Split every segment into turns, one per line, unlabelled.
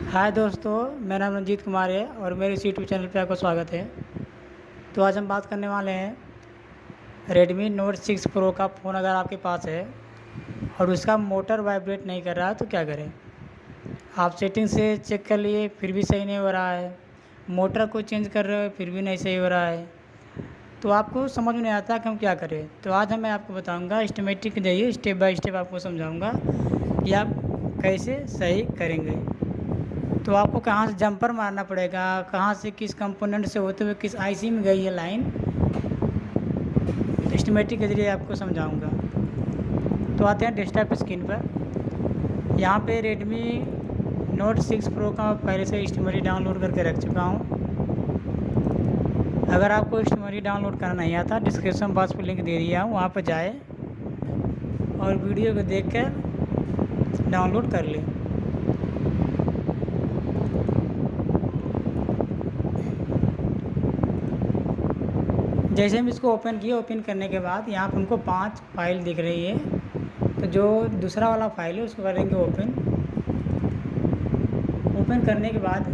हाय दोस्तों, मेरा नाम रंजीत कुमार है और मेरे इस यूट्यूब चैनल पे आपका स्वागत है। तो आज हम बात करने वाले हैं रेडमी नोट 6 प्रो का फ़ोन। अगर आपके पास है और उसका मोटर वाइब्रेट नहीं कर रहा है तो क्या करें। आप सेटिंग से चेक कर लिए फिर भी सही नहीं हो रहा है, मोटर को चेंज कर रहे हो फिर भी नहीं सही हो रहा है, तो आपको समझ में नहीं आता कि हम क्या करें। तो आज मैं आपको बताऊँगा, सिस्टमेटिक के जरिए स्टेप बाय स्टेप आपको समझाऊँगा कि आप कैसे सही करेंगे। तो आपको कहाँ से जंपर मारना पड़ेगा, कहाँ से किस कंपोनेंट से होते हुए किस आईसी में गई है लाइन, तो स्कीमेटिक के जरिए आपको समझाऊंगा। तो आते हैं डेस्कटॉप स्क्रीन पर। यहाँ पे रेडमी नोट 6 प्रो का पहले से स्कीमेटिक डाउनलोड करके रख चुका हूँ। अगर आपको स्कीमेटिक डाउनलोड करना नहीं आता, डिस्क्रिप्शन बॉक्स पर लिंक दे दिया हूँ, वहाँ पर जाए और वीडियो को देख कर डाउनलोड कर लें। जैसे हम इसको ओपन किए, ओपन करने के बाद यहाँ पर हमको 5 फाइल दिख रही है। तो जो दूसरा वाला फाइल है उसको करेंगे ओपन। ओपन करने के बाद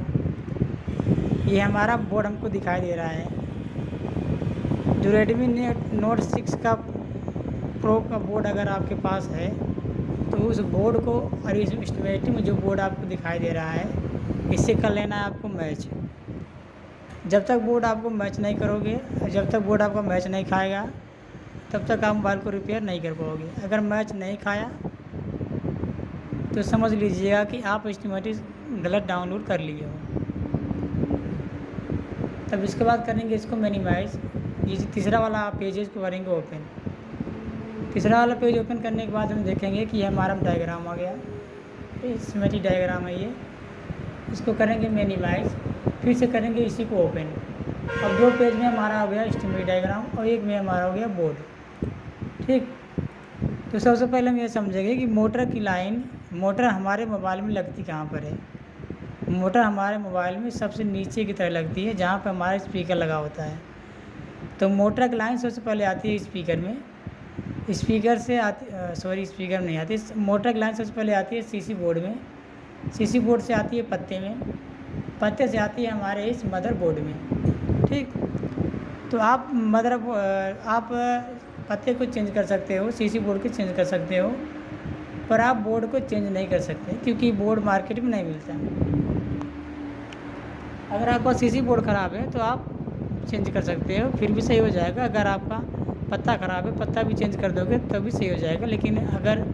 ये हमारा बोर्ड हमको दिखाई दे रहा है। जो रेडमी नोट 6 का प्रो का बोर्ड अगर आपके पास है तो उस बोर्ड को और इस स्टीमेटिक में जो बोर्ड आपको दिखाई दे रहा है, इससे कर लेना है आपको मैच। जब तक बोर्ड आपको मैच नहीं करोगे, जब तक बोर्ड आपका मैच नहीं खाएगा, तब तक आप मोबाइल को रिपेयर नहीं कर पाओगे। अगर मैच नहीं खाया तो समझ लीजिएगा कि आप स्कीमेटिक गलत डाउनलोड कर लिए हो। तब इसके बाद करेंगे इसको मिनिमाइज़। ये तीसरा वाला पेज है, इसको करेंगे ओपन। तीसरा वाला पेज ओपन करने के बाद हम देखेंगे कि ये हमारा डायग्राम आ गया, स्कीमेटिक डायग्राम है ये। इसको करेंगे मिनिमाइज़, फिर से करेंगे इसी को ओपन। अब 2 पेज में हमारा हो गया स्कीमेटिक डायग्राम और एक में हमारा हो गया बोर्ड। ठीक, तो सबसे पहले हम ये समझेंगे कि मोटर की लाइन, मोटर हमारे मोबाइल में लगती कहाँ पर है। मोटर हमारे मोबाइल में सबसे नीचे की तरफ लगती है, जहाँ पर हमारा स्पीकर लगा होता है। तो मोटर की लाइन सबसे पहले आती है स्पीकर में। स्पीकर से आती स्पीकर में नहीं आती, मोटर की लाइन सबसे पहले आती है सीसी बोर्ड में। सीसी बोर्ड से आती है पत्ते में, पत्ते से आती है हमारे इस मदर बोर्ड में। ठीक, तो आप आप पत्ते को चेंज कर सकते हो, सीसी बोर्ड को चेंज कर सकते हो, पर आप बोर्ड को चेंज नहीं कर सकते क्योंकि बोर्ड मार्केट में नहीं मिलता। अगर आपका सीसी बोर्ड ख़राब है तो आप चेंज कर सकते हो, फिर भी सही हो जाएगा। अगर आपका पत्ता ख़राब है, पत्ता भी चेंज कर दोगे तब भी सही हो जाएगा। लेकिन अगर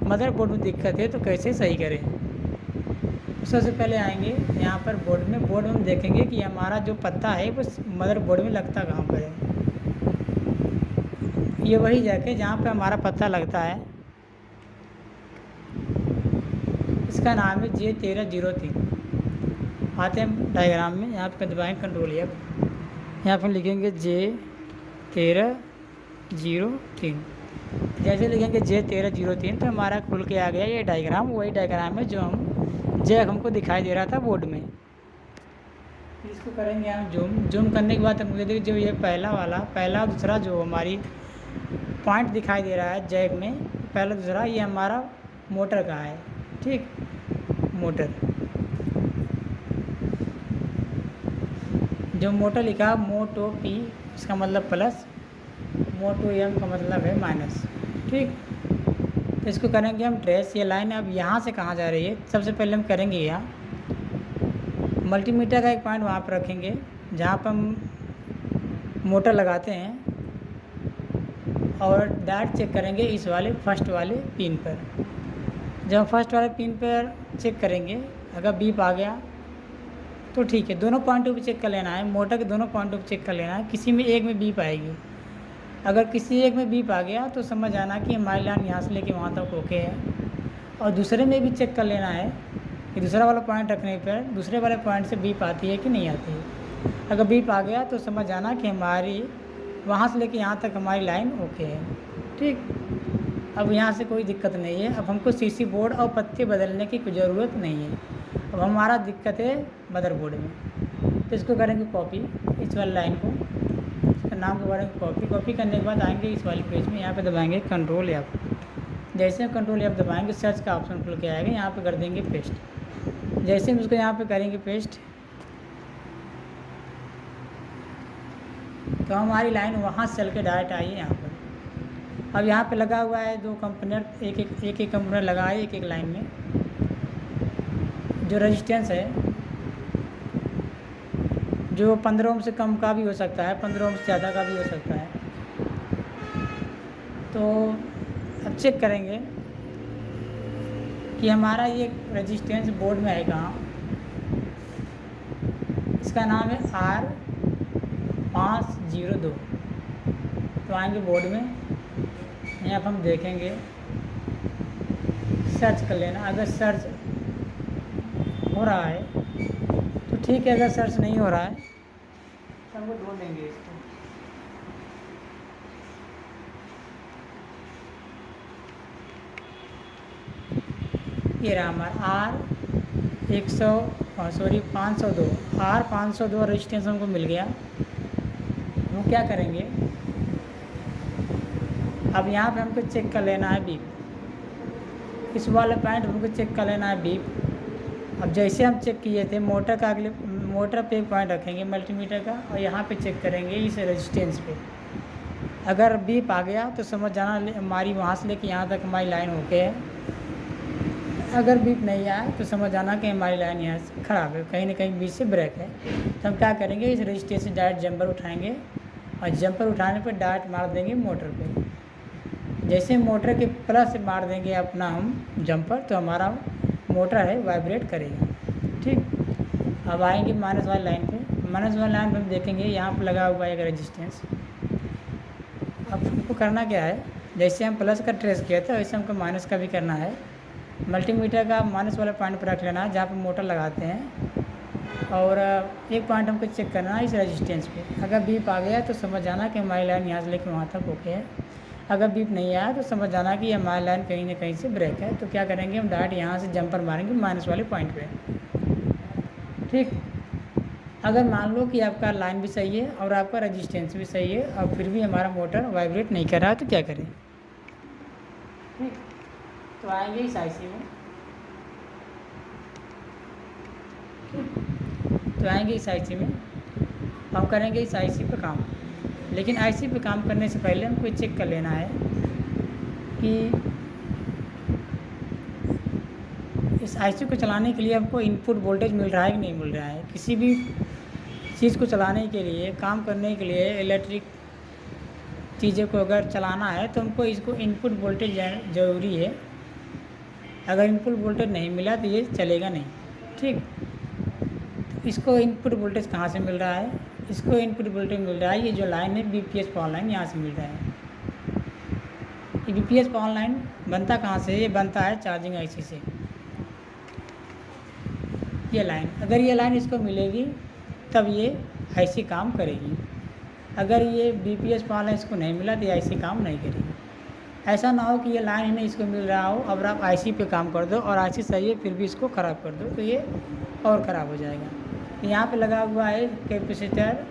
मदर बोर्ड में दिक्कत है तो कैसे सही करें। सबसे पहले आएंगे यहाँ पर बोर्ड में। बोर्ड में हम देखेंगे कि हमारा जो पत्ता है वो मदर बोर्ड में लगता कहाँ पर है। ये वही जगह जहाँ पे हमारा पत्ता लगता है, इसका नाम है J1303। आते हैं डायग्राम में, यहाँ पे दबाएँ कंट्रोल F, यहाँ पर लिखेंगे J1303। जैसे लिखेंगे J1303 तो हमारा खुल के आ गया ये डायग्राम। वही डायग्राम है जो हमको दिखाई दे रहा था बोर्ड में। इसको करेंगे हम जूम करने के बाद हम देखिए जो ये पहला दूसरा जो हमारी पॉइंट दिखाई दे रहा है जैक में, पहला दूसरा, ये हमारा मोटर का है। ठीक, मोटर, जो मोटर लिखा मोटो P इसका मतलब प्लस, मोटो M का मतलब है माइनस। ठीक, तो इसको करेंगे हम ट्रेस। ये लाइन अब यहाँ से कहाँ जा रही है, सबसे पहले हम करेंगे यहाँ मल्टीमीटर का एक पॉइंट वहाँ पर रखेंगे जहाँ पर हम मोटर लगाते हैं, और डाट चेक करेंगे इस वाले फर्स्ट वाले पिन पर। जब फर्स्ट वाले पिन पर चेक करेंगे, अगर बीप आ गया तो ठीक है, दोनों पॉइंटों पर चेक कर लेना है, मोटर के दोनों पॉइंटों पर चेक कर लेना है। किसी में एक में बीप आएगी, अगर किसी एक में बीप आ गया तो समझ आना कि हमारी लाइन यहाँ से लेके वहाँ तक ओके है। और दूसरे में भी चेक कर लेना है कि दूसरा वाला पॉइंट रखने पर दूसरे वाले पॉइंट से बीप आती है कि नहीं आती है। अगर बीप आ गया तो समझ आना कि हमारी वहाँ से लेके यहाँ तक हमारी लाइन ओके है। ठीक, अब यहाँ से कोई दिक्कत नहीं है। अब हमको सीसी बोर्ड और पत्ते बदलने की कोई ज़रूरत नहीं है। अब हमारा दिक्कत है मदरबोर्ड में, तो इसको करेंगे कॉपी, इस वाली लाइन को, इसका नाम को करेंगे कॉपी। कॉपी करने के बाद आएंगे इस वाले पेज में, यहाँ पे दबाएंगे कंट्रोल F। जैसे हम कंट्रोल F दबाएंगे सर्च का ऑप्शन खुल के आएगा, यहाँ पे कर देंगे पेस्ट। जैसे हम उसको यहाँ पे करेंगे पेस्ट, तो हमारी लाइन वहाँ से चल के डायरेक्ट आई है यहाँ पर। अब यहाँ पे लगा हुआ है 2 कंपोनेंट, एक कंपोनेंट लगा है एक लाइन में। जो रेजिस्टेंस है जो 15 ओम से कम का भी हो सकता है, 15 ओम से ज़्यादा का भी हो सकता है। तो अब चेक करेंगे कि हमारा ये रेजिस्टेंस बोर्ड में है कहाँ। इसका नाम है R502। तो आएंगे बोर्ड में, यहाँ पर हम देखेंगे, सर्च कर लेना। अगर सर्च हो रहा है तो ठीक है, अगर सर्च नहीं हो रहा है तो हम ढूंढ लेंगे इसको। ये रहा हमारा R502 रजिस्टेंस हमको मिल गया। हम क्या करेंगे, अब यहाँ पे हमको चेक कर लेना है बीप। इस वाले पॉइंट हमको चेक कर लेना है बीप। अब जैसे हम चेक किए थे मोटर का, अगले मोटर पे एक पॉइंट रखेंगे मल्टीमीटर का, और यहाँ पे चेक करेंगे इस रेजिस्टेंस पे। अगर बीप आ गया तो समझ जाना हमारी वहाँ से लेके यहाँ तक हमारी लाइन ओके है। अगर बीप नहीं आया तो समझ जाना कि हमारी लाइन यहाँ से ख़राब है, कहीं ना कहीं बीच से ब्रेक है। तो हम क्या करेंगे, इस रजिस्टर से डायरेक्ट जंपर उठाएंगे और जंपर उठाने पर डायरेक्ट मार देंगे मोटर पे। जैसे मोटर के प्लस से मार देंगे अपना हम जंपर, तो हमारा मोटर है वाइब्रेट करेगा। ठीक, अब आएंगे माइनस वाली लाइन पे। माइनस वाली लाइन पे हम देखेंगे यहाँ पर लगा हुआ है एक रेजिस्टेंस। अब हमको करना क्या है, जैसे हम प्लस का ट्रेस किया था वैसे हमको माइनस का भी करना है। मल्टीमीटर का माइनस वाले पॉइंट पर रख लेना है जहाँ पर मोटर लगाते हैं, और एक पॉइंट हमको चेक करना है इस रेजिस्टेंस पे। अगर बीप आ गया तो समझ जाना कि हमारी लाइन यहाँ से लेकर वहाँ तक ओके है। अगर बीप नहीं आया तो समझ जाना कि हमारी लाइन कहीं ना कहीं से ब्रेक है। तो क्या करेंगे, हम डायरेक्ट यहाँ से जंपर मारेंगे माइनस वाले पॉइंट पे। ठीक, अगर मान लो कि आपका लाइन भी सही है और आपका रेजिस्टेंस भी सही है और फिर भी हमारा मोटर वाइब्रेट नहीं कर रहा है, तो क्या करें। ठीक, तो आएंगे इस आईसी में। तो आएंगे इस आईसी में, हम करेंगे इस आईसी पे काम। लेकिन आईसी पे काम करने से पहले हमको चेक कर लेना है कि इस आईसी को चलाने के लिए हमको इनपुट वोल्टेज मिल रहा है कि नहीं मिल रहा है। किसी भी चीज़ को चलाने के लिए, काम करने के लिए, इलेक्ट्रिक चीज़ों को अगर चलाना है तो हमको इसको इनपुट वोल्टेज ज़रूरी है। अगर इनपुट वोल्टेज नहीं मिला तो ये चलेगा नहीं। ठीक, इसको इनपुट वोल्टेज कहाँ से मिल रहा है, इसको इनपुट वोल्टेज मिल रहा है, ये जो लाइन है बीपीएस पावर लाइन, यहाँ से मिल रहा है। ये बीपीएस पावर लाइन बनता कहाँ से, ये बनता है चार्जिंग आईसी से। ये लाइन, अगर ये लाइन इसको मिलेगी तब ये आईसी काम करेगी। अगर ये बीपीएस पावर लाइन इसको नहीं मिला तो ये आईसी काम नहीं करेगी। ऐसा ना हो कि ये लाइन इन्हें इसको मिल रहा हो, अब आप आईसी पे काम कर दो और आईसी सही है फिर भी इसको ख़राब कर दो, तो ये और ख़राब हो जाएगा। तो यहाँ पे लगा हुआ है कैपेसिटर,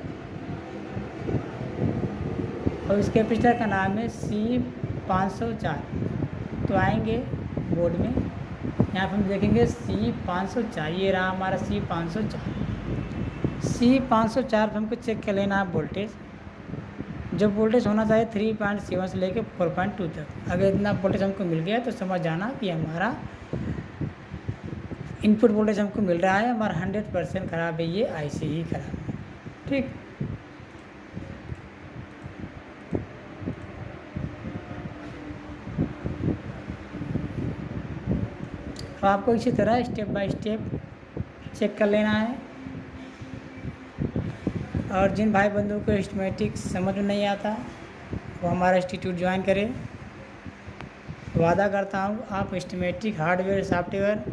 और इस कैपेसिटर का नाम है C504। तो आएंगे बोर्ड में, यहाँ पे हम देखेंगे C504, ये रहा हमारा C504। C504 पे हमको चेक कर लेना है वोल्टेज। जो वोल्टेज होना चाहिए 3.7 से लेकर 4.2 तक। अगर इतना वोल्टेज हमको मिल गया तो समझ जाना कि हमारा इनपुट वोल्टेज हमको मिल रहा है, हमारा 100% ख़राब है, ये आईसी ही ख़राब है। ठीक, तो आपको इसी तरह स्टेप बाय स्टेप चेक कर लेना है। और जिन भाई बंधुओं को एस्टिमेटिक समझ में नहीं आता वो हमारा इंस्टीट्यूट ज्वाइन करें। वादा करता हूँ आप एस्टिमेटिक हार्डवेयर सॉफ्टवेयर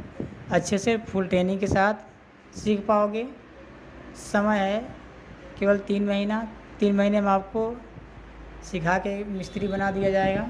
अच्छे से फुल ट्रेनिंग के साथ सीख पाओगे। समय है केवल 3 महीना। 3 महीने में आपको सिखा के मिस्त्री बना दिया जाएगा।